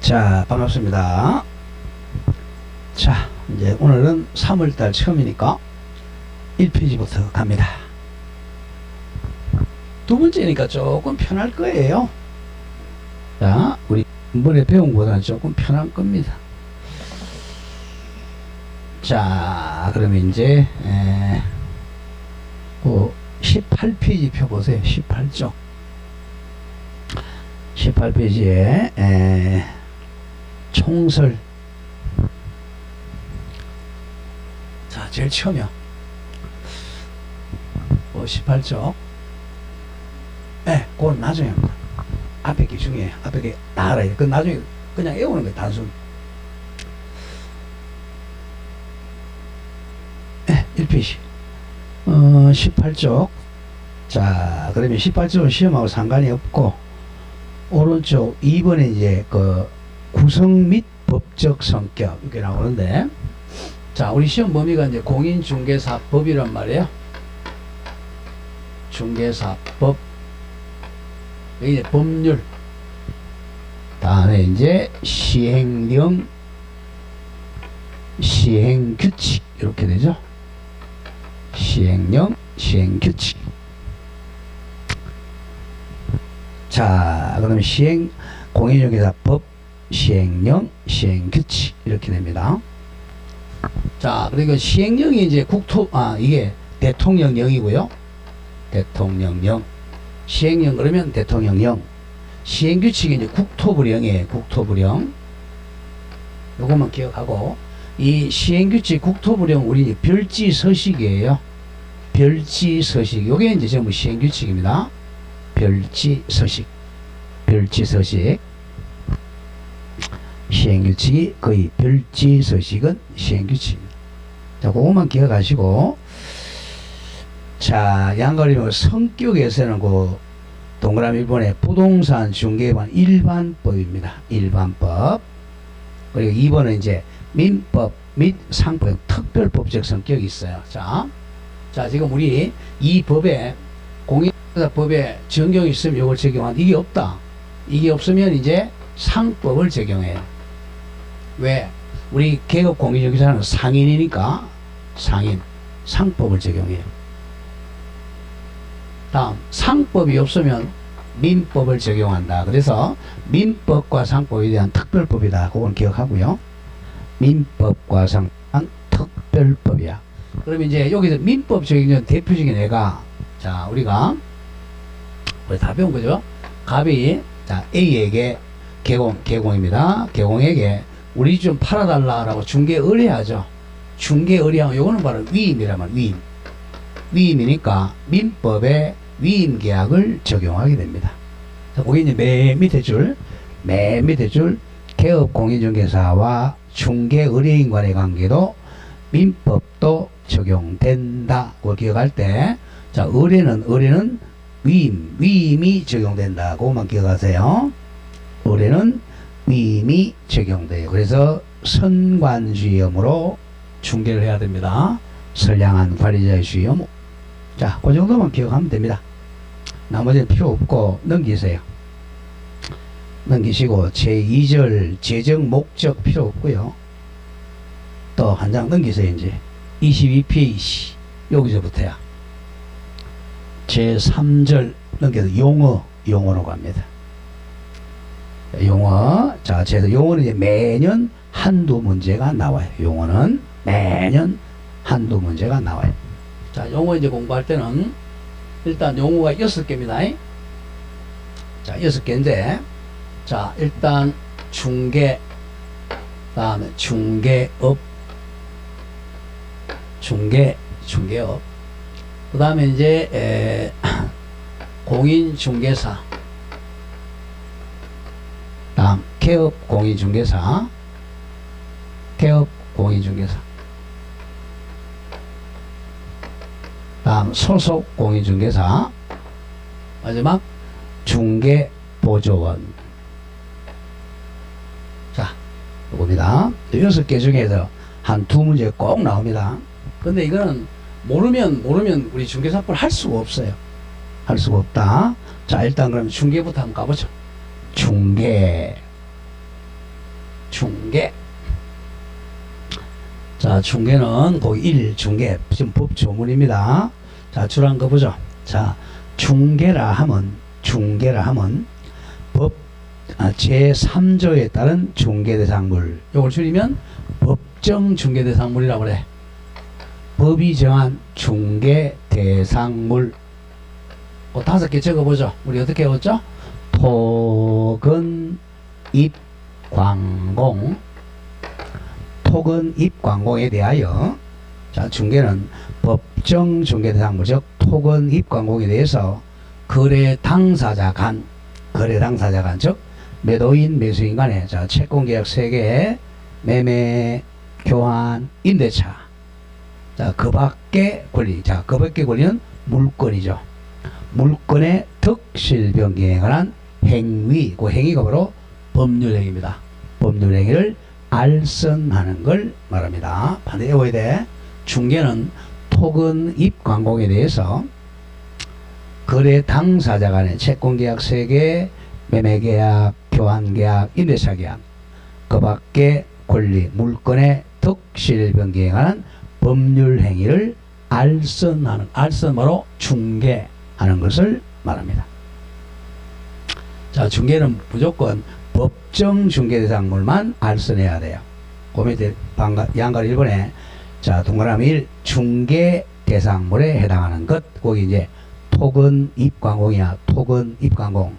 자, 반갑습니다. 자, 이제 오늘은 3월달 처음이니까 1페이지부터 갑니다. 두 번째니까 조금 편할 거예요. 자, 우리 이번에 배운 것보다는 조금 편할 겁니다. 자, 그러면 이제 18페이지 펴보세요. 18쪽 18페이지에 총설. 자, 제일 처음이요. 18쪽. 그건 나중에 합니다. 앞에 게 중요해요. 앞에 게 다 알아야 돼. 그건 나중에 그냥 외우는 거예요. 단순. 1페이지. 18쪽. 자, 그러면 18쪽은 시험하고 상관이 없고, 오른쪽 2번에 이제 구성 및 법적 성격 이렇게 나오는데, 자, 우리 시험 범위가 이제 공인중개사법이란 말이에요. 중개사법. 여기 이제 법률. 다음에 이제 시행령, 시행규칙 이렇게 되죠. 시행령, 시행규칙. 자, 그러면 공인중개사법, 시행령, 시행규칙 이렇게 됩니다. 자, 그리고 시행령이 이제 이게 대통령령이고요. 대통령령. 시행령 그러면 대통령령. 시행규칙이 이제 국토부령이에요. 국토부령. 요것만 기억하고, 이 시행규칙 국토부령 우리 별지서식이에요. 별지서식. 요게 이제 전부 시행규칙입니다. 별지서식. 별지서식. 시행규칙이 거의 별지서식은 시행규칙입니다. 자, 그것만 기억하시고, 자, 양가리면 성격에서는 동그라미 1번에 부동산 중개관 일반법입니다. 일반법. 그리고 2번은 이제 민법 및 상법, 특별법적 성격이 있어요. 자, 지금 우리 이 법에 공인중개사법에 적용이 있으면 이걸 적용한다. 이게 없다. 이게 없으면 이제 상법을 적용해요. 왜? 우리 계급 공인중개사는 상인이니까 상법을 적용해요. 다음, 상법이 없으면 민법을 적용한다. 그래서 민법과 상법에 대한 특별법이다. 그건 기억하고요. 민법과 상법은 특별법이야. 그러면 이제 여기서 민법 적용은 대표적인 애가, 자, 우리가 우리 다 배운 거죠. 갑이 자 A에게 개공입니다. 개공에게 우리 좀 팔아달라라고 중개 의뢰하죠. 중개 의뢰하면 요거는 바로 위임이라면 위임이니까 민법에 위임 계약을 적용하게 됩니다. 자, 거기 이제 맨 밑에 줄 개업 공인중개사와 중개 의뢰인 간의 관계도 민법도 적용된다. 그걸 기억할 때, 자, 의뢰는 위임이 적용된다. 그것만 기억하세요. 의뢰는 위임이 적용돼요. 그래서 선관주의험으로 중개를 해야 됩니다. 선량한 관리자의 주의험. 자, 그 정도만 기억하면 됩니다. 나머지는 필요 없고 넘기세요. 넘기시고 제2절 재정 목적 필요 없고요. 또 한 장 넘기세요. 이제 22페이지 여기서부터야. 제3절 넘겨서 용어로 갑니다. 용어. 자, 용어는 이제 매년 한두 문제가 나와요. 용어는 매년 한두 문제가 나와요. 자, 용어 이제 공부할 때는 일단 용어가 6개입니다. 자, 6개인데, 자, 일단 중개, 다음에 중개업, 중개업, 그 다음에 이제 공인중개사, 다음 개업 공인중개사, 다음 소속 공인중개사, 마지막 중개보조원. 자, 이겁니다. 6개 중에서 한 2문제 꼭 나옵니다. 근데 이거는 모르면 우리 중개사법을 할 수가 없어요. 할 수가 없다. 자, 일단 그럼 중개부터 한번 가보죠. 중개. 중개. 자, 중개는 그 1 중개 지금 법 조문입니다. 자, 줄한 거 보죠. 자, 중개라 하면 법 제3조에 따른 중개대상물, 요걸 줄이면 법정 중개대상물이라고 그래. 법이 정한 중개대상물. 5개 적어보죠. 우리 어떻게 외웠죠? 토건, 입, 광공. 토건, 입, 광공에 대하여, 자, 중개는 법정 중개대상물, 즉 토건, 입, 광공에 대해서 거래 당사자 간, 즉 매도인, 매수인 간에, 자, 채권계약 3개, 매매, 교환, 임대차. 자, 그 밖에 권리. 자, 그 밖에 권리는 물건이죠. 물건의 득실 변경에 관한 행위. 그 행위가 바로 법률행위입니다. 법률행위를 알선하는 걸 말합니다. 반드시 외워야 돼. 중개는 토건, 입, 광공에 대해서 거래 당사자 간의 채권계약 3개, 매매계약, 교환계약, 임대차계약, 그 밖에 권리, 물건의 득실 변경에 관한 법률행위를 알선 바로 중개하는 것을 말합니다. 자, 중개는 무조건 법정 중개대상물만 알선해야 돼요. 그 밑에 양갈 1번에 자, 동그라미 1 중개대상물에 해당하는 것. 거기 이제 토건, 입광공이야. 토건, 입광공.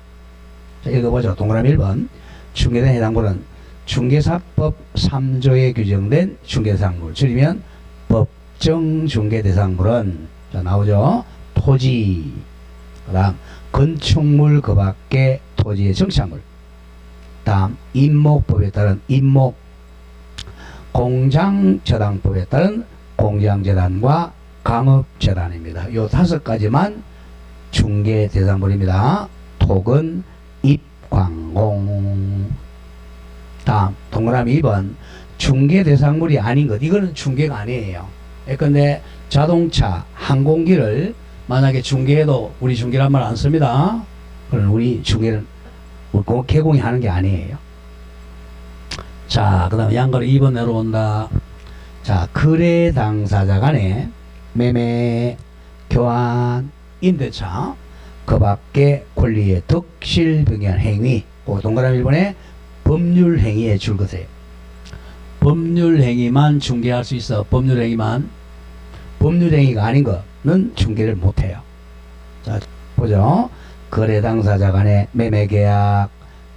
자, 읽어보죠. 동그라미 1번. 중개된 해당물은 중개사법 3조에 규정된 중개대상물. 줄이면 법정 중개대상물은, 자, 나오죠. 토지, 그 다음 건축물 그 밖에 토지의 정착물, 다음 임목법에 따른 임목, 공장저당법에 따른 공장재단과 강업재단입니다. 요 5가지만 중개대상물입니다. 토건, 입광공. 다음 동그라미 2번. 중개대상물이 아닌 것. 이거는 중개가 아니에요. 예컨대 자동차, 항공기를 만약에 중개해도 우리 중개란 말 안 씁니다. 그럼 우리 중개는 개공이 하는 게 아니에요. 자, 그 다음에 양가로 2번 내려온다. 자, 거래 당사자 간에 매매, 교환, 임대차, 그 밖에 권리의 득실 변경한 행위. 그 동그라미 1번에 법률 행위에 줄 것이에요. 법률 행위만 중개할 수 있어. 법률 행위만. 법률 행위가 아닌 거는 중개를 못 해요. 자, 보죠. 거래 당사자 간의 매매 계약,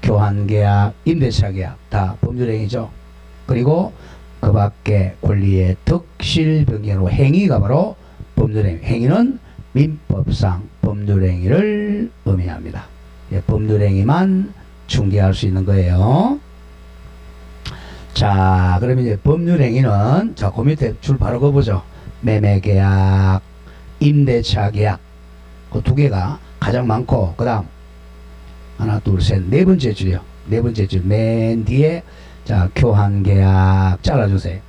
교환 계약, 임대차 계약 다 법률 행위죠. 그리고 그 밖에 권리의 득실 변경으로 행위가 바로 법률 행위. 행위는 민법상 법률 행위를 의미합니다. 예, 법률 행위만 중개할 수 있는 거예요. 자, 그러면 이제 법률 행위는, 자, 그 밑에 줄 바로 그어보죠. 매매 계약, 임대차 계약, 그 2개가 가장 많고, 그 다음 하나, 둘, 셋, 4번째 줄이요. 4번째 줄 맨 뒤에, 자, 교환 계약 잘라주세요.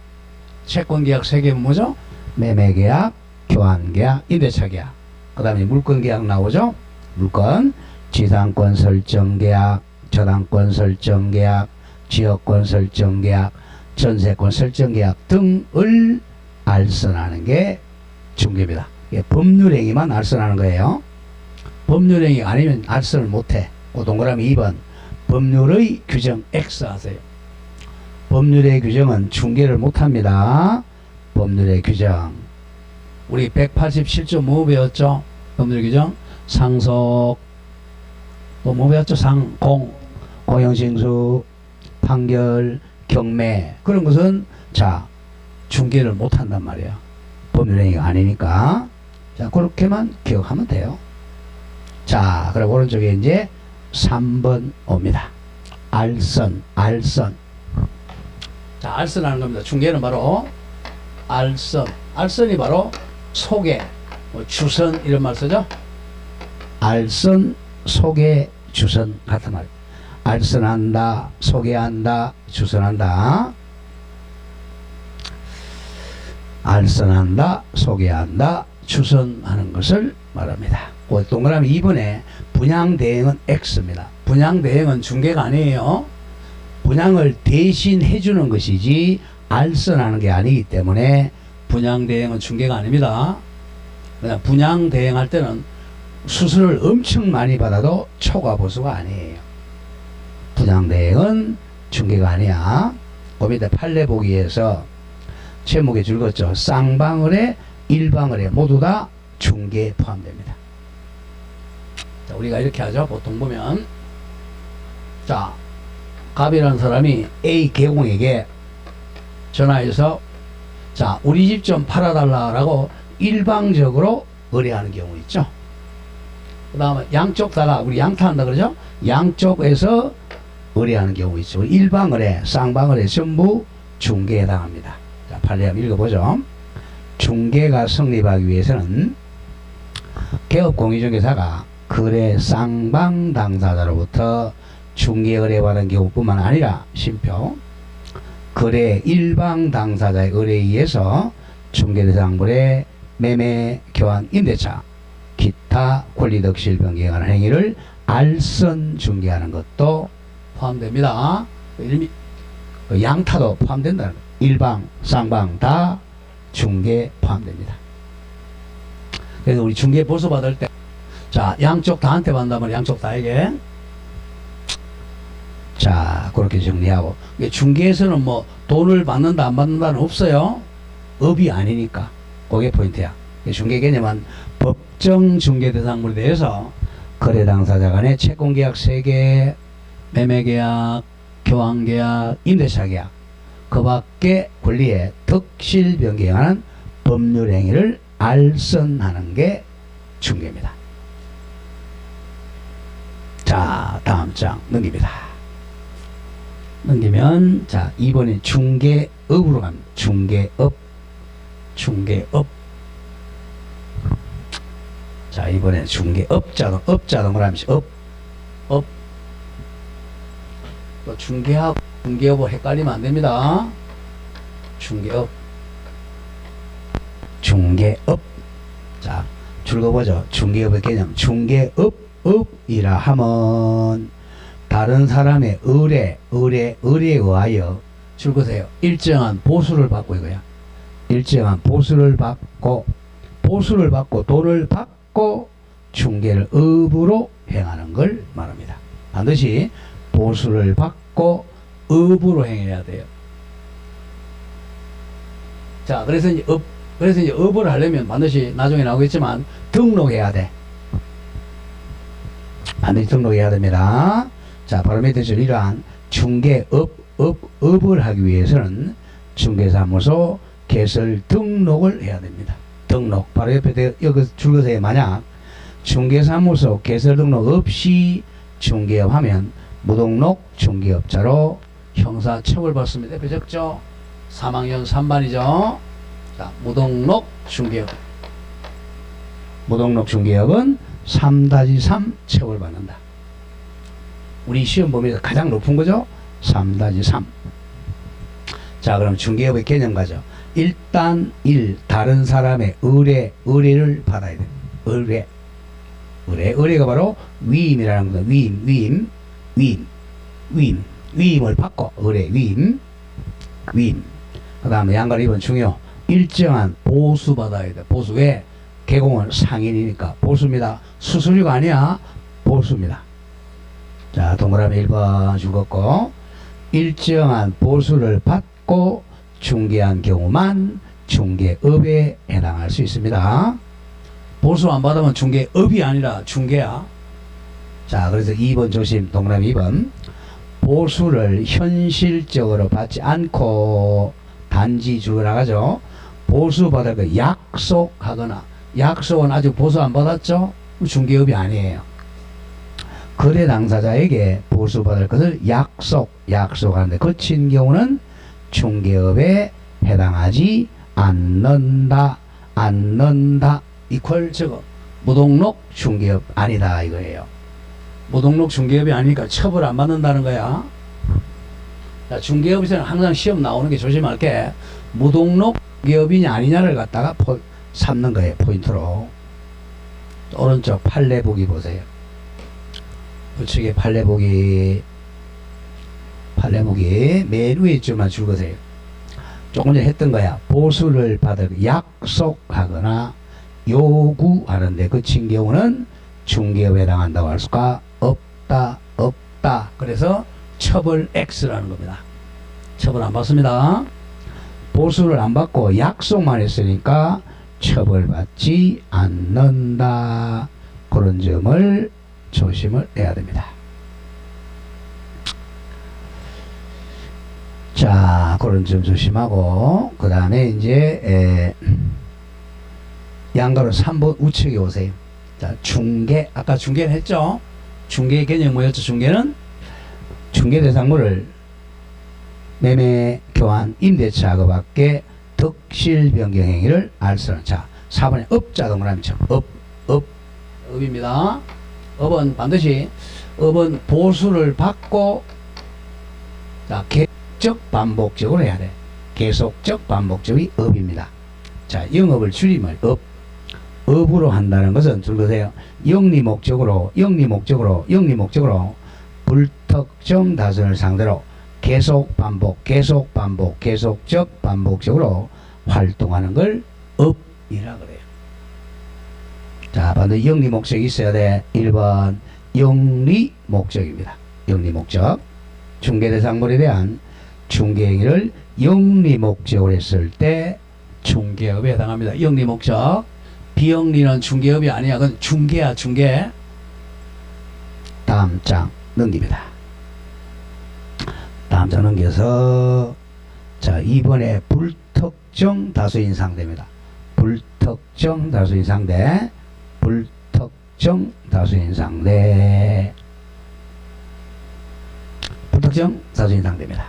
채권 계약 3개면 뭐죠? 매매 계약, 교환 계약, 임대차 계약. 그 다음에 물건 계약 나오죠? 물건, 지상권 설정 계약, 저당권 설정 계약, 지역권 설정 계약, 전세권 설정 계약 등을 알선하는 게 중개입니다. 법률행위만 알선하는 거예요. 법률행위 아니면 알선을 못해. 동그라미 2번. 법률의 규정 X 하세요. 법률의 규정은 중개를 못합니다. 법률의 규정. 우리 187조 뭐 배웠죠? 법률 규정. 상속. 또 뭐 배웠죠? 상공. 고형징수. 판결, 경매. 그런 것은, 자, 중개를 못한단 말이에요. 법률행위가 아니니까. 자, 그렇게만 기억하면 돼요. 자, 그럼 오른쪽에 이제 3번 옵니다. 알선. 자, 알선하는 겁니다. 중개는 바로 알선. 알선이 바로 소개, 뭐 주선 이런 말 쓰죠. 알선, 소개, 주선 같은 말. 알선한다, 소개한다, 주선한다. 알선한다, 소개한다, 주선하는 것을 말합니다. 동그라미 2번에 분양대행은 X입니다. 분양대행은 중개가 아니에요. 분양을 대신 해주는 것이지 알선하는 게 아니기 때문에 분양대행은 중개가 아닙니다. 그냥 분양대행할 때는 수수료를 엄청 많이 받아도 초과보수가 아니에요. 분양대행은 중개가 아니야. 그 밑에 판례 보기에서 제목에 줄었죠. 쌍방을에 일방을에 모두 다 중개에 포함됩니다. 자, 우리가 이렇게 하죠. 보통 보면 자, 갑이라는 사람이 A 개공에게 전화해서 자, 우리 집 좀 팔아달라라고 일방적으로 의뢰하는 경우 있죠. 그 다음에 양쪽 다가 우리 양타한다 그러죠. 양쪽에서 의뢰하는 경우 있죠. 일방의뢰, 쌍방의뢰 전부 중개에 해당합니다. 자, 판례 한번 읽어보죠. 중개가 성립하기 위해서는 개업공인중개사가 거래 쌍방 당사자로부터 중개 의뢰받은 경우뿐만 아니라 심표 거래 일방 당사자의 의뢰에 의해서 중개대상물의 매매, 교환, 임대차, 기타 권리덕실 변경하는 행위를 알선 중개하는 것도 포함됩니다. 양타도 포함된다는 거예요. 일방, 쌍방 다 중개 포함됩니다. 그래서 우리 중개 보수 받을 때 자, 양쪽 다한테 받는다면 양쪽 다에게 자, 그렇게 정리하고 중개에서는 뭐 돈을 받는다 안 받는다는 없어요. 업이 아니니까 그게 포인트야. 중개 개념은 법정 중개 대상물에 대해서 거래 당사자 간의 채권계약 3개, 매매계약, 교환계약, 임대차계약 그 밖에 권리에 덕실 변경하는 법률 행위를 알선하는 게 중개입니다. 자, 다음 장 넘깁니다. 넘기면 자, 이번에 중개업으로 갑니다. 중개업. 자, 이번에 중개업자동, 업자동을 하면서 업. 또 중개하고 중개업을 헷갈리면 안 됩니다. 중개업. 자, 줄거보죠. 중개업의 개념. 중개업이라 하면 다른 사람의 의뢰에 의하여 줄거세요. 일정한 보수를 받고 이거야. 일정한 보수를 받고 돈을 받고 중개를 업으로 행하는 걸 말합니다. 반드시 보수를 받고 업으로 행해야 돼요. 자, 그래서 이제 업을 하려면 반드시 나중에 나오겠지만 등록해야 돼. 반드시 등록해야 됩니다. 자, 바로 밑에서 이러한 중개업을 하기 위해서는 중개사무소 개설 등록을 해야 됩니다. 등록. 바로 옆에 여기 줄거서에 만약 중개사무소 개설 등록 없이 중개업하면 무등록 중개업자로 형사 처벌받습니다. 옆에 적죠? 3학년 3반이죠. 자, 무등록 중개업. 무등록 중개업은 3-3 처벌받는다. 우리 시험 범위에서 가장 높은 거죠? 3-3. 자, 그럼 중개업의 개념 가죠. 일단 1. 다른 사람의 의뢰를 받아야 돼. 의뢰가 바로 위임이라는 거다. 위임을 받고 위임. 그 다음에 양가 2번 중요. 일정한 보수 받아야 돼. 보수. 왜? 개공은 상인이니까 보수입니다. 수수료가 아니야. 보수입니다. 자, 동그라미 1번 죽었고 일정한 보수를 받고 중개한 경우만 중개업에 해당할 수 있습니다. 보수 안 받으면 중개업이 아니라 중개야. 자, 그래서 2번 조심. 동그라미 2번 보수를 현실적으로 받지 않고 단지 주라가죠. 보수 받을 거 약속하거나 약속은 아직 보수 안 받았죠? 중개업이 아니에요. 거래 당사자에게 보수 받을 것을 약속하는데 거친 경우는 중개업에 해당하지 않는다. 이퀄 저거 무등록 중개업 아니다 이거예요. 무등록 중개업이 아니니까 처벌 안 받는다는 거야. 자, 중개업에서는 항상 시험 나오는 게 조심할 게 무등록 중개업이냐 아니냐를 갖다가 삼는 거예요. 포인트로. 오른쪽 판례 보기 보세요. 우측에 판례 보기 판례목이 맨 위에 줄만 줄거세요. 조금 전에 했던 거야. 보수를 받을 약속하거나 요구하는데 그친 경우는 중개업에 해당한다고 할 수가 없다. 그래서 처벌 X라는 겁니다. 처벌 안 받습니다. 보수를 안 받고 약속만 했으니까 처벌받지 않는다. 그런 점을 조심을 해야 됩니다. 자, 그런 점 조심하고, 그 다음에 이제, 양가로 3번 우측에 오세요. 자, 중개, 아까 중개는 했죠? 중개의 개념 뭐였죠? 중개는 중개 대상물을 매매, 교환, 임대차 그 밖에 득실 변경 행위를 알 수 없는. 자, 4번에 업자 동그라미죠. 업입니다. 업은 반드시, 업은 보수를 받고, 자, 계속적 반복적으로 해야 돼. 계속적 반복적이 업입니다. 자, 영업을 줄이면 업으로 한다는 것은 들으세요. 영리 목적으로 불특정 다수를 상대로 계속 반복, 계속적 반복적으로 활동하는 걸 업이라 그래요. 자, 반드시 영리 목적이 있어야 돼. 1번 영리 목적입니다. 영리 목적. 중개 대상물에 대한 중개 행위를 영리 목적으로 했을 때 중개업에 해당합니다. 영리 목적. 비영리는 중개업이 아니야. 그건 중개야, 중개. 다음 장 넘깁니다. 다음 장 넘겨서, 자, 이번에 불특정 다수인 상대입니다. 불특정 다수인 상대. 불특정 다수인 상대. 불특정 다수인 상대입니다.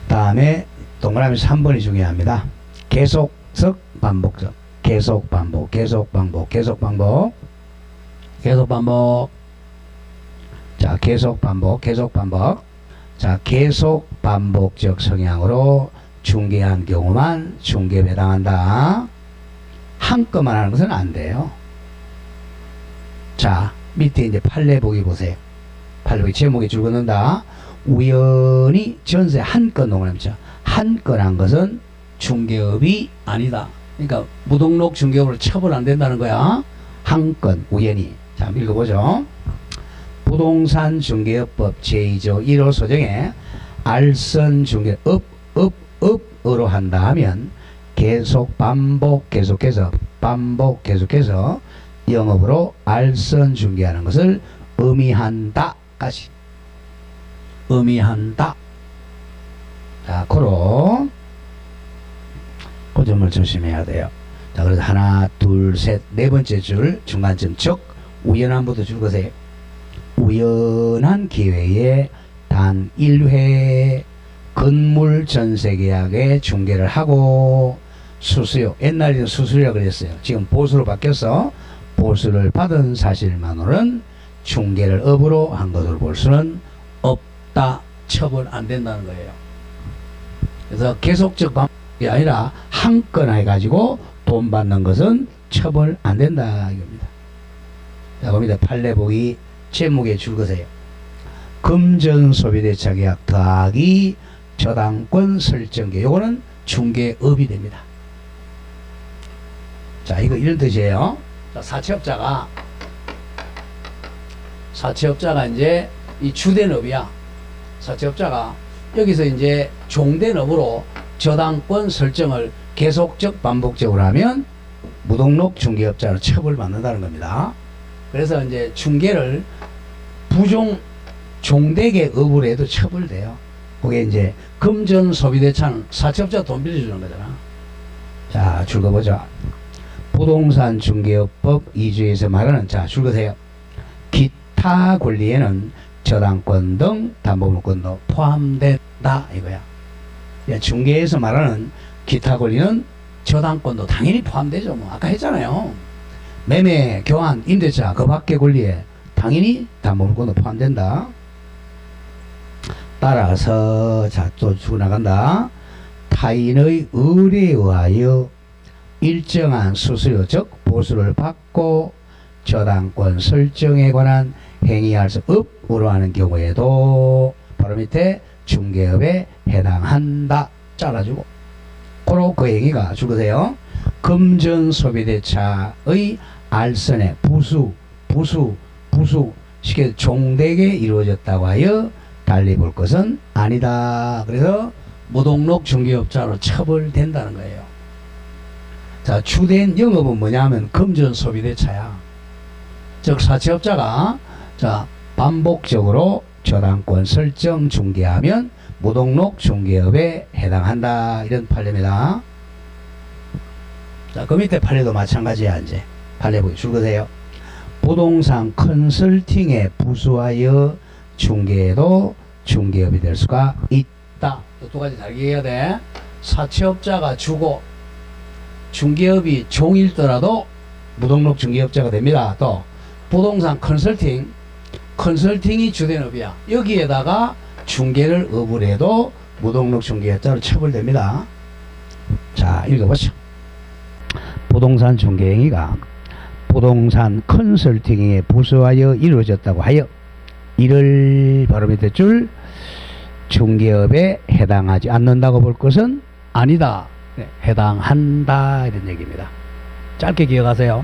다음에 동그라미 3번이 중요합니다. 계속적 반복적. 계속 반복. 자, 계속 반복. 자, 계속 반복적 성향으로 중개한 경우만 중개에 해당한다. 한건만 하는 것은 안 돼요. 자, 밑에 이제 판례보기 보세요. 판례보기 제목에 줄 긋는다. 우연히 전세 한 건 동그라미죠. 한 건 한 것은 중개업이 아니다. 그러니까 무등록 중개업으로 처벌 안 된다는 거야. 한 건 우연히. 자, 읽어보죠. 부동산 중개업법 제2조 1호 소정에 알선 중개업으로 한다 하면 계속해서 영업으로 알선 중개하는 것을 의미한다까지. 의미한다. 자, 고로 그 점을 조심해야 돼요. 자, 그래서 하나, 둘, 셋, 네 번째 줄 중간점 즉 우연한부터 줄 거세요. 우연한 기회에 단 1회 건물 전세계약에 중개를 하고 수수료, 옛날에는 수수료라고 그랬어요. 지금 보수로 바뀌어서 보수를 받은 사실만으로는 중개를 업으로 한 것으로 볼 수는 없다. 처벌 안 된다는 거예요. 그래서 계속적 반복이 아니라 한 건 해가지고 돈 받는 것은 처벌 안 된다 이겁니다. 자, 봅니다. 판례보기 제목에 줄 거세요. 금전소비대차 계약 더하기 저당권 설정계. 요거는 중개업이 됩니다. 자, 이거 이런 뜻이에요. 자, 사채업자가 이제 이 주된 업이야. 사채업자가 여기서 이제 종된 업으로 저당권 설정을 계속적 반복적으로 하면 무등록 중개업자로 처벌받는다는 겁니다. 그래서 이제 중개를 종대계 업으로 해도 처벌돼요. 그게 이제 금전소비대차는 사채업자가 돈 빌려주는 거잖아. 자, 줄거보죠. 부동산 중개업법 2조에서 말하는, 자, 줄거세요. 기타 권리에는 저당권 등 담보물권도 포함된다 이거야. 중개에서 말하는 기타 권리는 저당권도 당연히 포함되죠. 뭐 아까 했잖아요. 매매, 교환, 임대차 그 밖의 권리에 당연히 담보물권도 포함된다. 따라서 자, 또 쭉 나간다. 타인의 의뢰에 의하여 일정한 수수료 즉 보수를 받고 저당권 설정에 관한 행위할 수 없으로 하는 경우에도 바로 밑에 중개업에 해당한다 잘라주고 고로 그 얘기가 죽으세요. 금전소비대차의 알선에 부수 쉽게 종되게 이루어졌다고 하여 달리 볼 것은 아니다. 그래서 무등록 중개업자로 처벌된다는 거예요. 자, 주된 영업은 뭐냐면 금전소비대차야. 즉 사채업자가 자 반복적으로 저당권 설정 중개하면 무등록 중개업에 해당한다. 이런 판례입니다. 자, 그 밑에 판례도 마찬가지야. 이제 판례 보여주세요. 부동산 컨설팅에 부수하여 중개해도 중개업이 될 수가 있다. 두 가지 다르게 해야 돼. 사채업자가 주고 중개업이 종일더라도 무등록 중개업자가 됩니다. 또 부동산 컨설팅이 주된 업이야. 여기에다가 중개를 업을 해도 무등록 중개업자로 처벌됩니다. 자, 읽어보시죠. 부동산 중개행위가 부동산 컨설팅에 부수하여 이루어졌다고 하여 이를 바로 밑에 줄 중개업에 해당하지 않는다고 볼 것은 아니다. 네, 해당한다. 이런 얘기입니다. 짧게 기억하세요.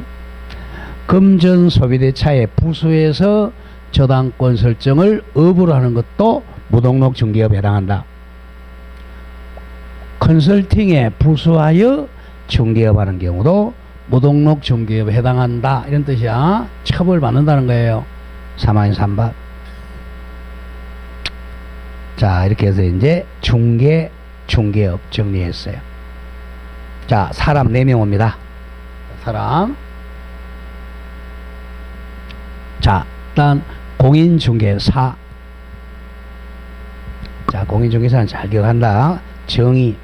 금전소비대차에 부수해서 저당권 설정을 업으로 하는 것도 무등록 중개업에 해당한다. 컨설팅에 부수하여 중개업하는 경우도 무등록 중개업에 해당한다. 이런 뜻이야. 처벌받는다는 거예요. 3번 3번. 자, 이렇게 해서 이제 중개업 정리했어요. 자, 사람 4명 옵니다. 사람. 자, 일단 공인중개사. 자, 공인중개사는 잘 기억한다. 정의.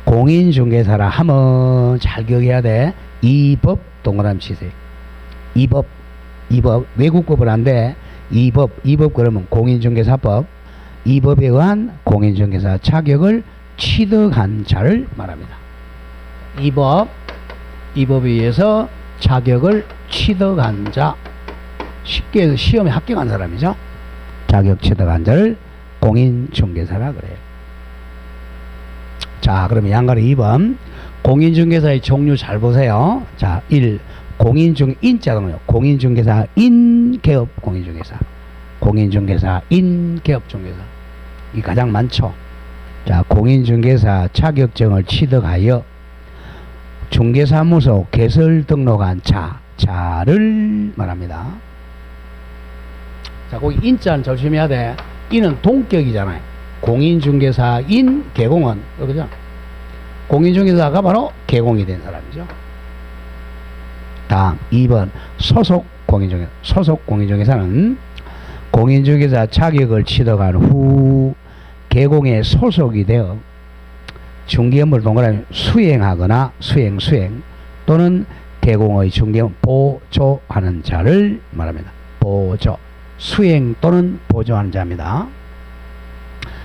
공인중개사라 하면 잘 기억해야 돼. 이 법 동그라미 치세요. 이 법 외국법은 안 돼. 이 법 그러면 공인중개사법. 이 법에 의한 공인중개사 자격을 취득한 자를 말합니다. 이 법에 의해서 자격을 취득한 자. 쉽게 해서 시험에 합격한 사람이죠. 자격 취득한 자를 공인중개사라 그래요. 자, 그러면 양가리 2번. 공인중개사의 종류 잘 보세요. 자, 1. 인자동요. 공인중개사 인개업 공인중개사. 공인중개사 인개업 중개사. 이 가장 많죠. 자, 공인중개사 자격증을 취득하여 중개사무소 개설 등록한 자를 말합니다. 자, 거기 인자는 조심해야 돼. 인은 동격이잖아요. 공인중개사인 개공은 그죠? 공인중개사가 바로 개공이 된 사람이죠. 다음 2번 소속 공인중개사는 공인중개사 자격을 취득한 후 개공에 소속이 되어 중개업을 동그라미 수행하거나 수행 또는 개공의 중개업 보조하는 자를 말합니다. 보조 수행 또는 보조하는 자입니다.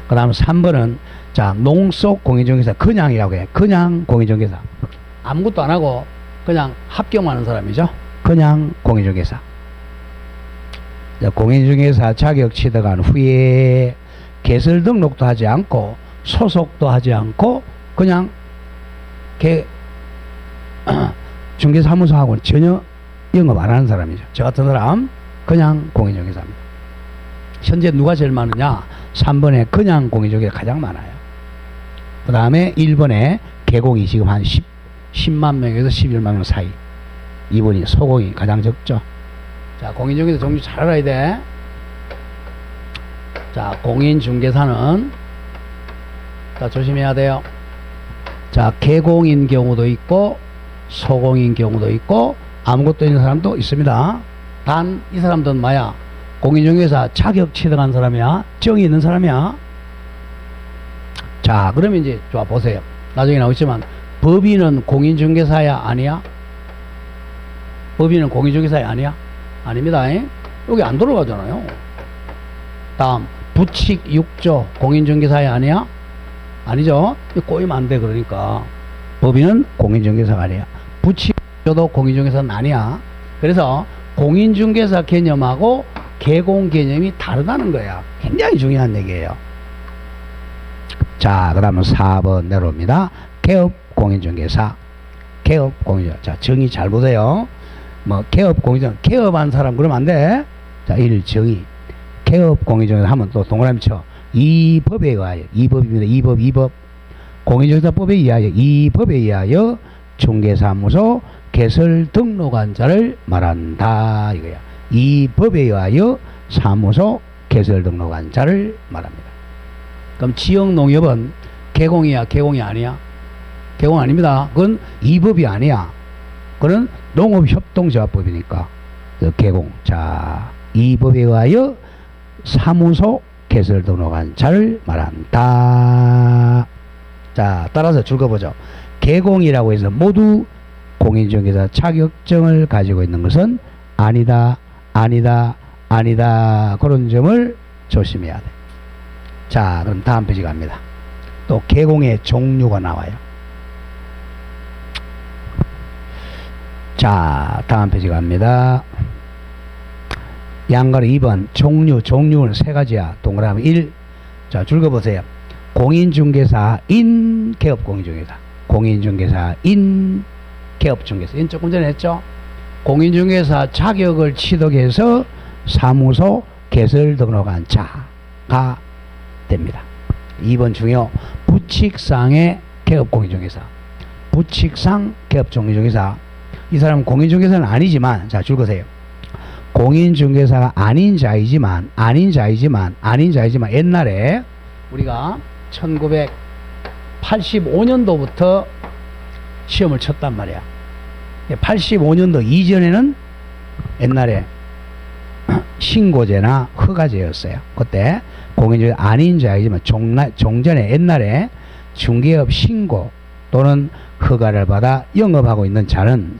그 다음 3번은 자, 농속 공인중개사 그냥이라고 해. 그냥 공인중개사. 아무것도 안 하고 그냥 합격하는 사람이죠. 그냥 공인중개사. 자, 공인중개사 자격 취득한 후에 개설 등록도 하지 않고 소속도 하지 않고 그냥 중개사무소하고는 전혀 영업 안 하는 사람이죠. 저 같은 사람 그냥 공인중개사입니다. 현재 누가 제일 많으냐? 3번에 그냥 공인중개사 가장 많아요. 그 다음에 1번에 개공이 지금 한 10만 명에서 11만 명 사이. 2번이 소공이 가장 적죠. 자, 공인중개사 종류 잘 알아야 돼. 자, 공인중개사는 자, 조심해야 돼요. 자, 개공인 경우도 있고 소공인 경우도 있고 아무것도 있는 사람도 있습니다. 단 이 사람들은 뭐야? 공인중개사 자격 취득한 사람이야? 정이 있는 사람이야? 자, 그러면 이제 좋아 보세요. 나중에 나오겠지만 법인은 공인중개사야 아니야? 법인은 공인중개사야 아니야? 아닙니다. 여기 안 들어가잖아요. 다음 부칙 6조 공인중개사야 아니야? 아니죠. 꼬이면 안 돼. 그러니까 법인은 공인중개사가 아니야. 부칙 6조도 공인중개사는 아니야. 그래서 공인중개사 개념하고 개공 개념이 다르다는 거야. 굉장히 중요한 얘기예요. 자, 그 다음은 4번 내려옵니다. 개업공인중개사. 개업공인중개사. 자, 정의 잘 보세요. 뭐, 개업공인중개사. 개업한 사람 그러면 안 돼. 자, 1. 정의. 개업공인중개사 하면 또 동그라미 쳐. 이 법에 의하여. 이 법입니다. 이 법, 이 법. 공인중개사법에 의하여. 이 법에 의하여 중개사무소 개설 등록한 자를 말한다. 이거야. 이 법에 의하여 사무소 개설 등록한 자를 말합니다. 그럼 지역농협은 개공이야, 개공이 아니야? 개공 아닙니다. 그건 이 법이 아니야. 그건 농업협동조합법이니까 개공. 자, 이 법에 의하여 사무소 개설 등록한 자를 말한다. 자, 따라서 줄거보죠. 개공이라고 해서 모두 공인중개사 자격증을 가지고 있는 것은 아니다, 아니다, 아니다. 그런 점을 조심해야 돼. 자, 그럼 다음 페이지 갑니다. 또 개공의 종류가 나와요. 자, 다음 페이지 갑니다. 양가로 2번 종류는 3가지야. 동그라미 1. 자, 줄거보세요. 공인중개사인 개업공인중개사. 공인중개사인 개업중개사. 이건 조금 전에 했죠. 공인중개사 자격을 취득해서 사무소 개설 등록한 자가 됩니다. 2번 중요. 부칙상의 개업공인중개사. 부칙상 개업공인중개사. 이 사람은 공인중개사는 아니지만, 자, 줄거세요. 공인중개사가 아닌 자이지만 옛날에 우리가 1985년도부터 시험을 쳤단 말이야. 85년도 이전에는 옛날에 신고제나 허가제였어요. 그때 공인중개사 아닌 자이지만 종전에 옛날에 중개업 신고 또는 허가를 받아 영업하고 있는 자는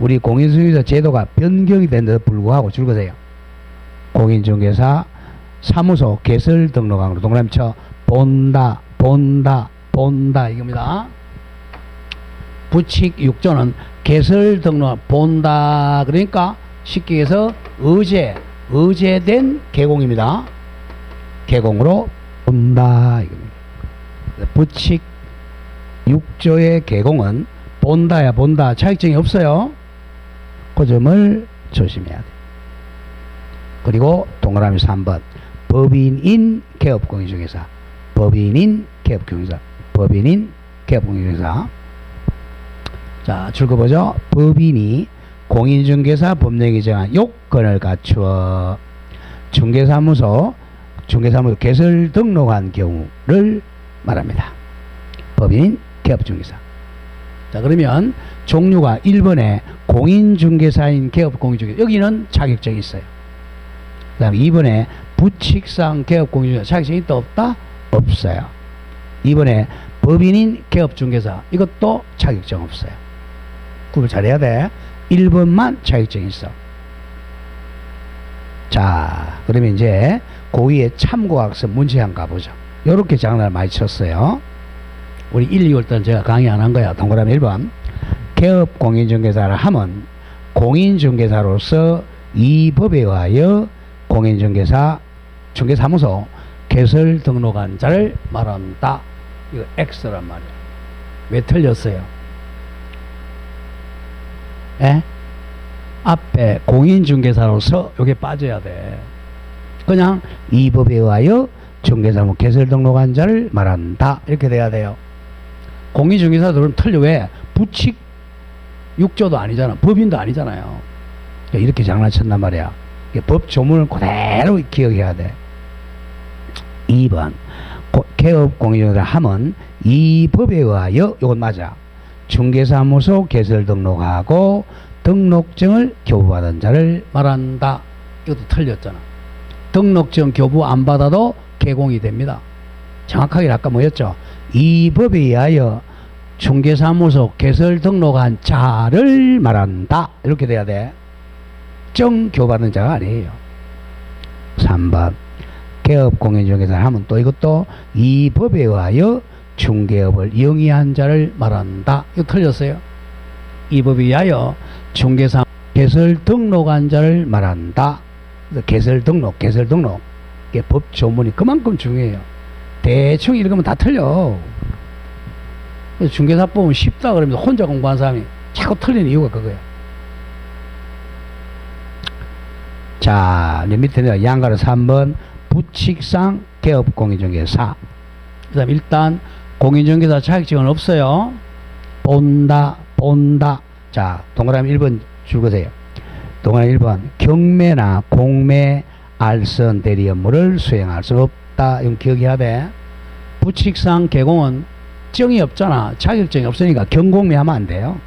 우리 공인중개사 제도가 변경이 된 데도 불구하고 줄거세요. 공인중개사 사무소 개설 등록항으로 동그라미 쳐. 본다 이겁니다. 부칙 6조는 개설 등록 본다. 그러니까 쉽게 해서 의제된 개공입니다. 개공으로 본다 이겁니다. 부칙 6조의 개공은 본다 자격증이 없어요. 그 점을 조심해야 돼. 그리고 동그라미 3번 법인인 개업공인중개사. 법인인 개업공인중개사. 자, 줄거보죠. 법인이 공인중개사 법령에 정한 요건을 갖추어 중개사무소 개설 등록한 경우를 말합니다. 법인인 개업중개사. 자, 그러면 종류가 1번에 공인중개사인 개업공인중개사. 여기는 자격증이 있어요. 그 다음에 2번에 부칙상 개업공인중개사. 자격증이 있다 없다? 없어요. 2번에 법인인 개업중개사. 이것도 자격증 없어요. 구분 잘해야 돼. 1번만 자격증이 있어. 자, 그러면 이제 그 위에 참고학습 문제 한번 가보죠. 요렇게 장난을 많이 쳤어요. 우리 1, 2월 때는 제가 강의 안 한 거야. 동그라미 1번. 개업 공인중개사를 하면 공인중개사로서 이 법에 의하여 중개사무소 개설 등록한 자를 말한다. 이거 X란 말이야. 왜 틀렸어요? 에? 앞에 공인중개사로서 여기 빠져야 돼. 그냥 이 법에 의하여 중개사무소 개설 등록한 자를 말한다. 이렇게 돼야 돼요. 공인중개사들은 틀려. 왜? 부칙 6조도 아니잖아. 법인도 아니잖아요. 이렇게 장난쳤단 말이야. 법 조문을 그대로 기억해야 돼. 2번 개업 공인중개사 하면 이 법에 의하여, 이건 맞아, 중개사무소 개설 등록하고 등록증을 교부받은 자를 말한다. 이것도 틀렸잖아. 등록증 교부 안 받아도 개공이 됩니다. 정확하게 아까 뭐였죠? 이 법에 의하여 중개사무소 개설 등록한 자를 말한다. 이렇게 돼야 돼. 정 교부받은 자가 아니에요. 3번 개업 공인중개사 하면 또 이것도 이 법에 의하여 중개업을 영위한 자를 말한다. 이거 틀렸어요. 이 법에 의하여 중개사 개설 등록한 자를 말한다. 개설 등록. 이게 법 조문이 그만큼 중요해요. 대충 읽으면 다 틀려. 그래서 중개사법은 쉽다 그러면서 혼자 공부한 사람이 자꾸 틀리는 이유가 그거야. 자, 이제 밑에 내가 양가로 3번 부칙상 개업 공인중개사. 그 다음 일단 공인중개사 자격증은 없어요. 본다. 자, 동그라미 1번 줄거세요. 동그라미 1번 경매나 공매 알선 대리 업무를 수행할 수 없다. 이건 기억해야 돼. 부칙상 개공은 증이 없잖아. 자격증이 없으니까 경공매 하면 안 돼요.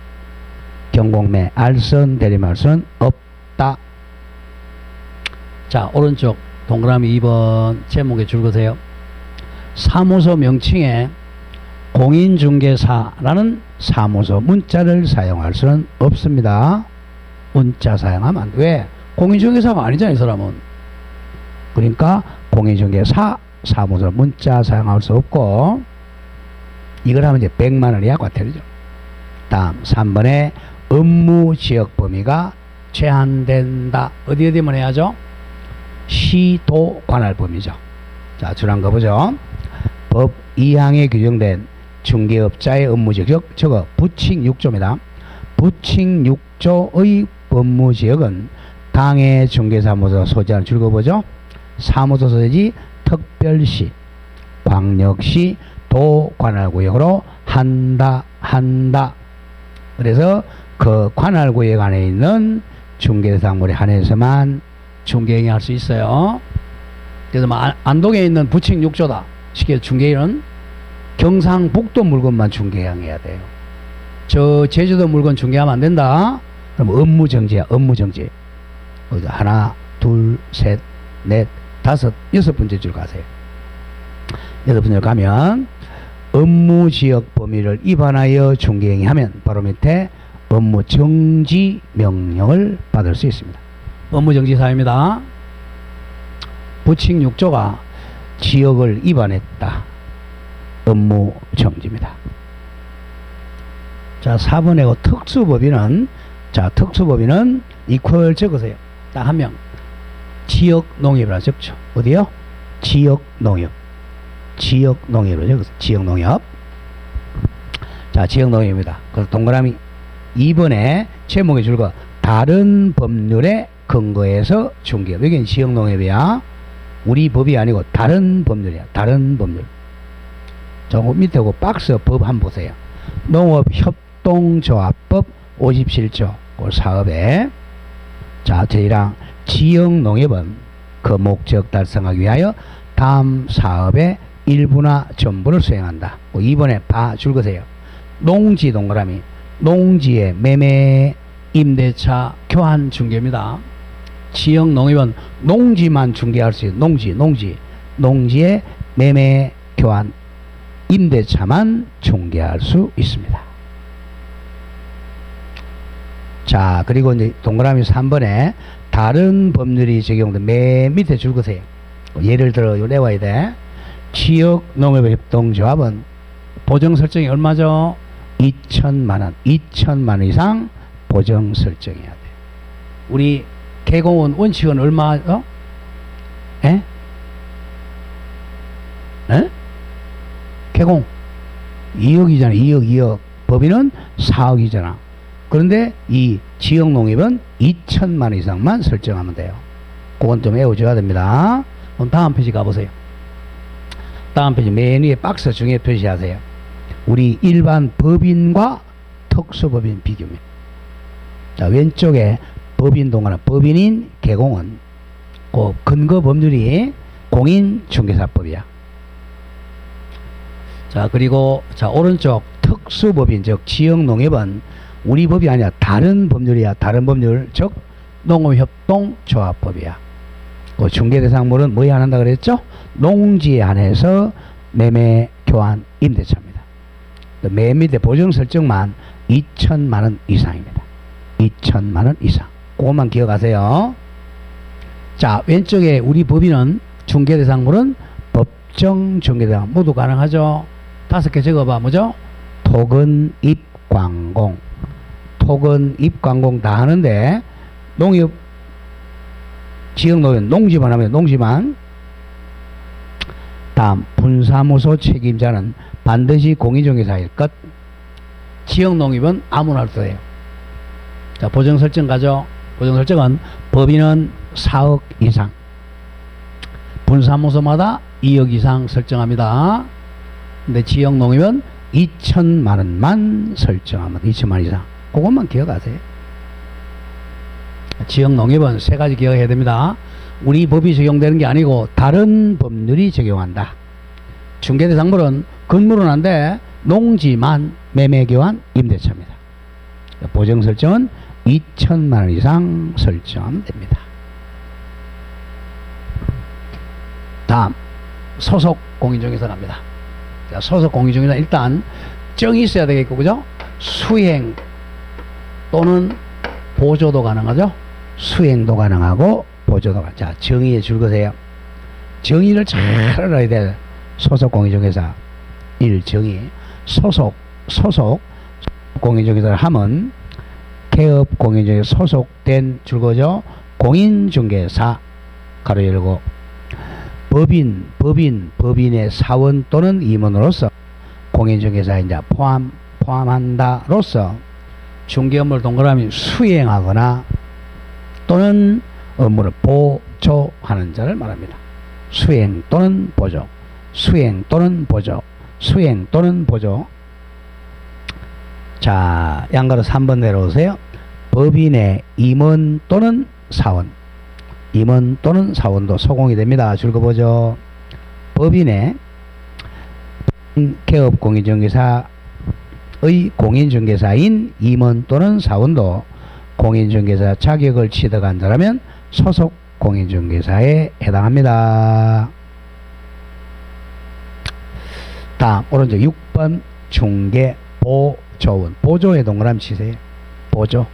경공매 알선 대리 할 수는 없다. 자, 오른쪽 동그라미 2번 제목에 줄거세요. 사무소 명칭에 공인중개사라는 사무소 문자를 사용할 수는 없습니다. 문자 사용하면 안 돼. 왜? 공인중개사가 아니잖아, 이 사람은. 그러니까 공인중개사 사무소 문자 사용할 수 없고, 이걸 하면 이제 100만 원이 약과태료죠. 다음 3번에 업무 지역 범위가 제한된다. 어디만 해야죠? 시도 관할 범위죠. 자, 줄한 거 보죠. 법 2항에 규정된 중개업자의 업무 지역, 저거 부칙 6조입니다. 부칙 6조의 법무 지역은 당해 중개사무소 소재하는 줄거 보죠. 사무소 소재지 특별시, 광역시, 도 관할구역으로 한다. 그래서 그 관할구역 안에 있는 중개사물에 한해서만 중개행위 할 수 있어요. 그래서 안동에 있는 부칙 6조다. 쉽게 중개인은 경상북도 물건만 중개행해야 돼요. 저 제주도 물건 중개하면 안 된다. 그럼 업무정지야. 업무정지. 하나, 둘, 셋, 넷, 다섯, 6번째 줄 가세요. 6번째 가면 업무지역 범위를 위반하여 중개행위하면 바로 밑에 업무정지 명령을 받을 수 있습니다. 업무정지 사유입니다. 부칙 6조가 지역을 위반했다. 업무정지입니다. 자, 4번에 특수법인은, 자, 특수법인은 이퀄 적으세요. 딱 한 명. 지역농협이라 적죠. 어디요? 지역농협. 지역농협으로 적으세요. 지역농협. 자, 지역농협입니다. 그래서 동그라미 2번에 제목에 줄거 다른 법률에 근거해서 중개업. 여기는 지역농협이야. 우리 법이 아니고 다른 법률이야. 다른 법률. 조금 밑에 그 박스 법 한번 보세요. 농업협동조합법 57조 그 사업에, 자, 제1항 지역농협은 그 목적 달성하기 위하여 다음 사업의 일부나 전부를 수행한다. 2번에 봐 줄거세요. 농지 동그라미. 농지의 매매, 임대차, 교환 중개입니다. 지역농협은 농지만 중개할 수 있어요. 농지의 매매, 교환, 임대차만 중개할 수 있습니다. 자, 그리고 이제 동그라미 3번에 다른 법률이 적용된 맨 밑에 줄거세요. 예를 들어 요 내와야 돼. 지역농협협동조합은 보정 설정이 얼마죠? 2천만 원. 2천만 원 이상 보정 설정해야 돼. 우리 개공원 원칙은 얼마죠? 에? 에? 개공 2억이잖아. 2억. 법인은 4억이잖아. 그런데 이 지역농협은 2천만 원 이상만 설정하면 돼요. 그건 좀 외워줘야 됩니다. 그럼 다음 페이지 가보세요. 다음 페이지 맨 위에 박스 중에 표시하세요. 우리 일반 법인과 특수법인 비교입니다. 자, 왼쪽에 법인 동안은 법인인 개공은 그 근거 법률이 공인중개사법이야. 자, 그리고 자, 오른쪽 특수법인 즉 지역농협은 우리 법이 아니라 다른 법률이야. 다른 법률 즉 농업협동조합법이야. 그 중개대상물은 뭐에 한한다 그랬죠? 농지에 한해서 매매, 교환, 임대차입니다. 맨 밑에 보정 설정만 2천만 원 이상입니다. 2천만 원 이상. 그것만 기억하세요. 자, 왼쪽에 우리 법인은 중개대상물은 법정 중개대상 모두 가능하죠. 5개 적어봐. 뭐죠? 토건, 입, 광공. 토건, 입, 광공 다 하는데 농협, 지역농협 농지만 하면 농지만 다음 분사무소 책임자는 반드시 공인중개사일 것. 지역농협은 아무나 할 수 해요. 자, 보정설정 가죠. 보정설정은 법인은 4억 이상, 분사무소마다 2억 이상 설정합니다. 근데 지역농협은 2천만 원만 설정하면 2천만 원 이상. 그것만 기억하세요. 지역농협은 세 가지 기억해야 됩니다. 우리 법이 적용되는 게 아니고 다른 법률이 적용한다. 중개대상물은 건물은 안 돼. 농지만 매매교환 임대차입니다. 보정설정은 2천만 원 이상 설정하면 됩니다. 다음 소속 공인중개사 갑니다. 자, 소속 공인중개사 일단 정이 있어야 되겠고, 그죠? 수행 또는 보조도 가능하죠. 수행도 가능하고 보조도 가능. 자, 정의에 줄거세요. 정의를 잘 알아야 돼. 소속 공인중개사 1. 정의. 소속 공인중개사를 하면 개업 공인중개사 소속된 줄거죠. 공인중개사 가로 열고 법인의 사원 또는 임원으로서 공인중개사에 이제 포함한다로서 중개 업무를 동그라미 수행하거나 또는 업무를 보조하는 자를 말합니다. 수행 또는 보조, 수행 또는 보조, 수행 또는 보조. 자, 양가로 3번 내려오세요. 법인의 임원 또는 사원, 임원 또는 사원도 소공이 됩니다. 줄거보죠. 법인의 개업 공인중개사의 공인중개사인 임원 또는 사원도 공인중개사 자격을 취득한 자라면 소속 공인중개사에 해당합니다. 다음 오른쪽 6번 중개 보조원. 보조에 동그라미 치세요. 보조.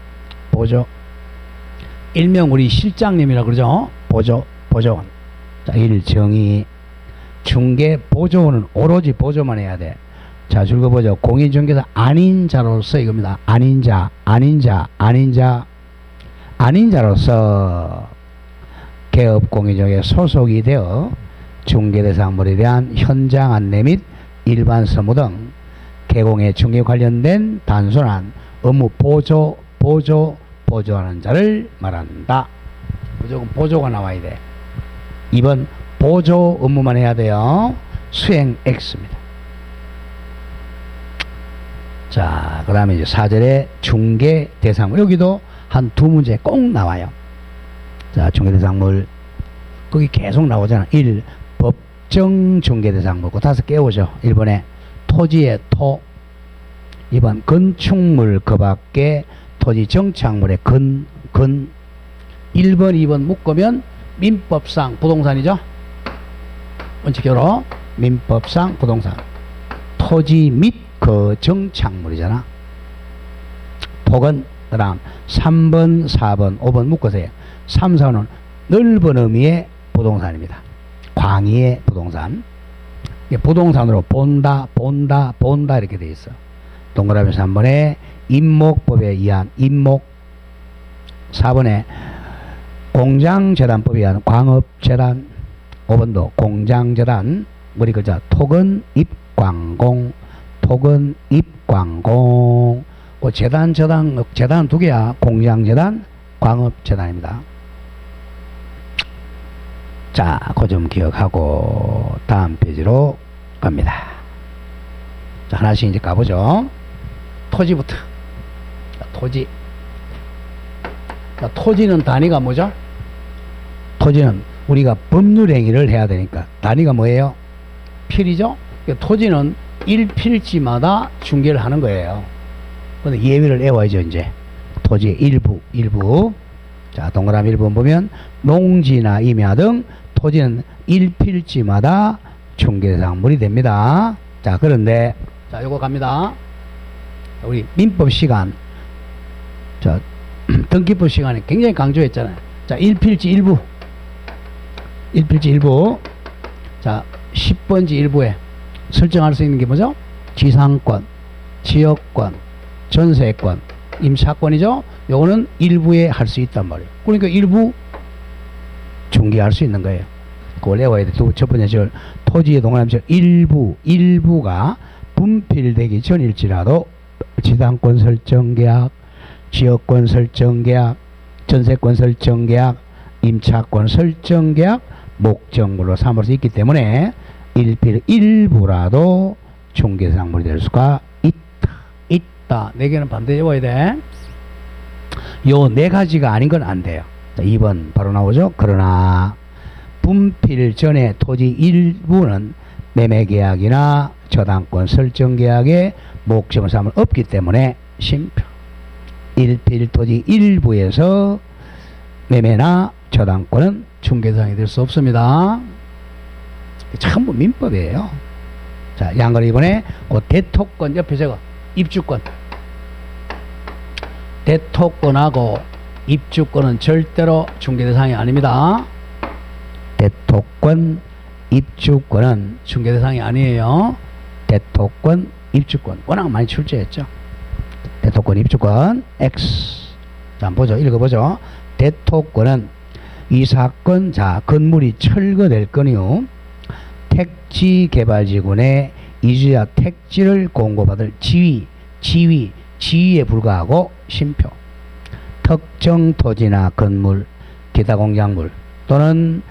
일명 우리 실장님이라고 그러죠. 보조원. 자, 1. 정의. 중개 보조원은 오로지 보조만 해야 돼. 자, 줄거보죠. 공인중개사 아닌 자로서 이겁니다. 아닌 자로서 개업 공인중개사 소속이 되어 중개대상물에 대한 현장 안내 및 일반 서무 등 개공의 중개 관련된 단순한 업무 보조하는 자를 말한다. 무조건 보조가 나와야 돼. 2번 보조 업무만 해야 돼요. 수행 X입니다. 자, 그 다음에 이제 4절에 중개대상물. 여기도 한 두 문제 꼭 나와요. 자, 중개대상물. 거기 계속 나오잖아. 1. 법정 중개대상물. 그 다섯 깨우죠. 1번에 토지의 토. 2번 건축물 그 밖에 토지 정착물의 건. 1번, 2번 묶으면 민법상 부동산이죠. 원칙적으로 민법상 부동산. 토지 및 그 정착물이잖아. 토건. 그 다음 3번, 4번, 5번 묶으세요. 3, 4는 넓은 의미의 부동산입니다. 광의의 부동산. 부동산으로 본다 이렇게 돼 있어. 동그라미 3번에 임목법에 의한 임목. 4번에 공장재단법에 의한 광업재단. 5번도 공장재단. 머리 글자 토건 입광공. 토건 입광공. 재단 두 개야. 공장재단, 광업재단입니다. 자, 그 점 기억하고 다음 페이지로 갑니다. 자, 하나씩 이제 가보죠. 토지부터. 자, 토지. 자, 토지는 단위가 뭐죠? 토지는 우리가 법률행위를 해야 되니까 단위가 뭐예요? 필이죠? 그러니까 토지는 1필지마다 중개를 하는 거예요. 근데 예외를 외워야죠. 이제 토지의 일부. 자, 동그라미 1번 보면 농지나 임야 등 토지는 1필지마다 중개대상물이 됩니다. 자, 그런데 자, 요거 갑니다. 우리 민법 시간, 자, 등기법 시간에 굉장히 강조했잖아요. 자, 1필지 일부. 자, 10번지 일부에 설정할 수 있는 게 뭐죠? 지상권, 지역권, 전세권, 임차권이죠. 요거는 일부에 할 수 있단 말이에요. 그러니까 일부 중개할 수 있는 거예요. 그걸 외워야 돼. 첫 번째 절 토지의 동그라미 일부가 분필되기 전일지라도 지상권 설정계약, 지역권 설정계약, 전세권 설정계약, 임차권 설정계약, 목적물로 삼을 수 있기 때문에 일필 일부라도 중개대상물이 될 수가 있다. 네 개는 반드시 외워야 돼. 요 네 가지가 아닌 건 안 돼요. 자, 2번 바로 나오죠. 그러나 분필 전에 토지 일부는 매매계약이나 저당권 설정계약에 목적을 삼을 없기 때문에 심표. 일필 토지 일부에서 매매나 저당권은 중개대상이 될 수 없습니다. 전부 민법이에요. 자, 양걸 이번에 그 대토권 옆에 적어. 입주권. 대토권하고 입주권은 절대로 중개대상이 아닙니다. 대토권, 입주권은 중개대상이 아니에요. 대토권, 입주권 워낙 많이 출제했죠. 대토권, 입주권 X. 자, 한번 보죠. 읽어보죠. 대토권은 이 사건, 자, 건물이 철거될 건이요, 택지개발지구내 이주자 택지를 공고받을 지위에 불과하고 심표. 특정 토지나 건물, 기타 공작물 또는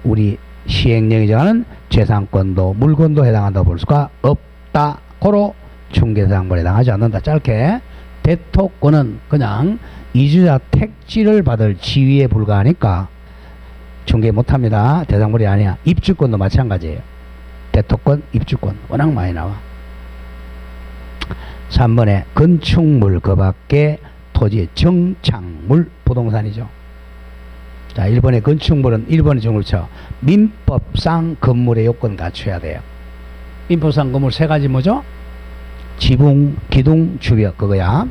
우리 시행령이 정하는 재산권도 물건도 해당한다고 볼 수가 없다. 고로 중개대상물에 해당하지 않는다. 짧게 대토권은 그냥 이주자 택지를 받을 지위에 불과하니까 중개 못합니다. 대상물이 아니야. 입주권도 마찬가지예요. 대토권, 입주권 워낙 많이 나와. 3번에 건축물 그 밖에 토지의 정착물 부동산이죠. 자, 1번의 건축물은 1번의 정을 쳐. 민법상 건물의 요건 갖춰야 돼요. 민법상 건물 세 가지 뭐죠? 지붕, 기둥, 주벽 그거야.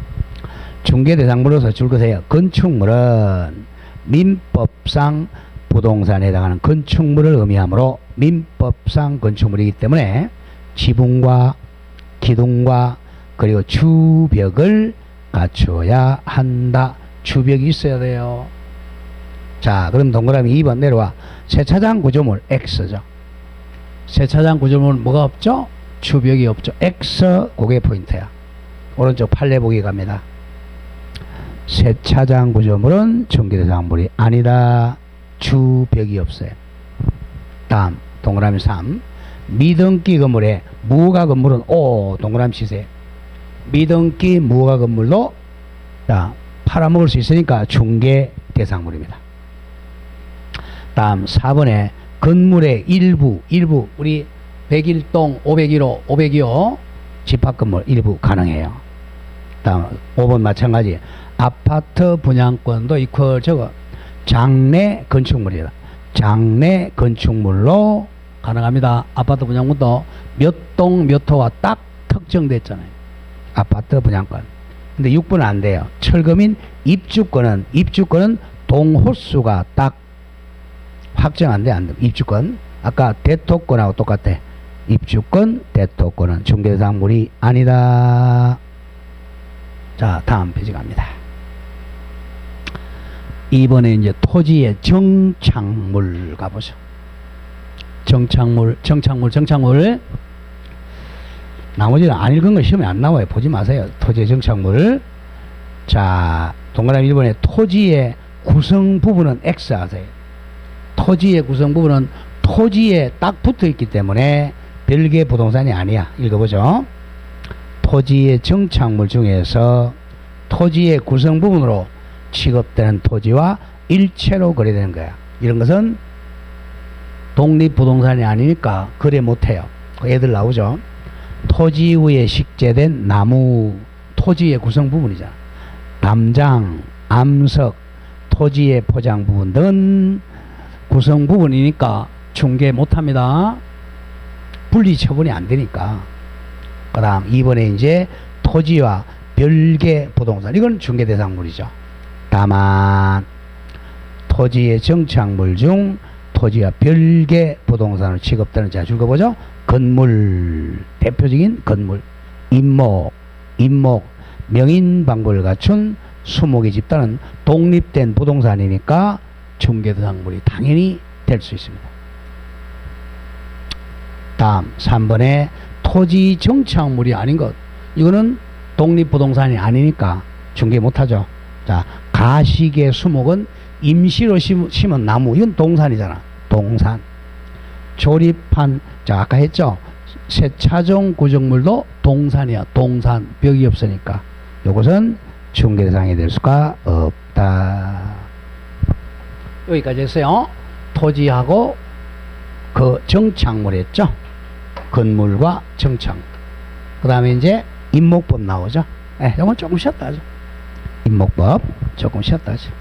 중개대상물로서 줄 것이에요. 건축물은 민법상 부동산에 해당하는 건축물을 의미하므로 민법상 건축물이기 때문에 지붕과 기둥과 그리고 주벽을 갖춰야 한다. 주벽이 있어야 돼요. 자, 그럼 동그라미 2번 내려와. 세차장 구조물 X죠. 세차장 구조물 뭐가 없죠? 주벽이 없죠. X, 그게 포인트야. 오른쪽 판례 보기 갑니다. 세차장 구조물은 중개대상물이 아니다. 주벽이 없어요. 다음 동그라미 3. 미등기 건물에 무허가 건물은 O. 동그라미 치세요. 미등기 무허가 건물도 자, 팔아먹을 수 있으니까 중개대상물입니다. 다음 4번에 건물의 일부 우리 101동 501호 502호 집합건물 일부 가능해요. 다음 5번 마찬가지. 아파트 분양권도 이퀄 저거 장내 건축물이다. 장내 건축물로 가능합니다. 아파트 분양권도 몇 동 몇 호가 딱 특정됐잖아요. 아파트 분양권. 근데 6번은 안 돼요. 철거민 입주권은 동호수가 딱 확정 안 돼. 안 돼. 입주권. 아까 대토권하고 똑같아. 입주권, 대토권은 중개대상물이 아니다. 자, 다음 페이지 갑니다. 이번에 이제 토지의 정착물 가보죠. 정착물. 나머지는 안 읽은 거 시험에 안 나와요. 보지 마세요. 토지의 정착물. 자, 동그라미 1번에 토지의 구성 부분은 X 하세요. 토지의 구성 부분은 토지에 딱 붙어 있기 때문에 별개 부동산이 아니야. 읽어보죠. 토지의 정착물 중에서 토지의 구성 부분으로 취급되는 토지와 일체로 거래되는 거야. 이런 것은 독립부동산이 아니니까 거래 못해요. 애들 나오죠. 토지 위에 식재된 나무, 토지의 구성 부분이잖아. 담장, 암석, 토지의 포장 부분 등 구성 부분이니까 중개 못합니다. 분리 처분이 안 되니까. 그 다음 2번에 이제 토지와 별개 부동산, 이건 중개 대상물이죠. 다만 토지의 정착물 중 토지와 별개 부동산을 취급되는 자 읽어보죠. 건물, 대표적인 건물, 임목, 명인방법을 갖춘 수목의 집단은 독립된 부동산이니까 중개대상물이 당연히 될 수 있습니다. 다음 3번에 토지 정착물이 아닌 것. 이거는 독립부동산이 아니니까 중개 못하죠. 자, 가시계 수목은 임시로 심은 나무. 이건 동산이잖아. 동산. 조립한, 자, 아까 했죠. 세차종 구정물도 동산이야. 동산. 벽이 없으니까. 이것은 중개 대상이 될 수가 없다. 여기까지 했어요. 토지하고 그 정착물 했죠. 건물과 정착물. 그 다음에 이제 임목법 나오죠. 이건 조금 쉬었다 하죠. 임목법 조금 쉬었다 하죠.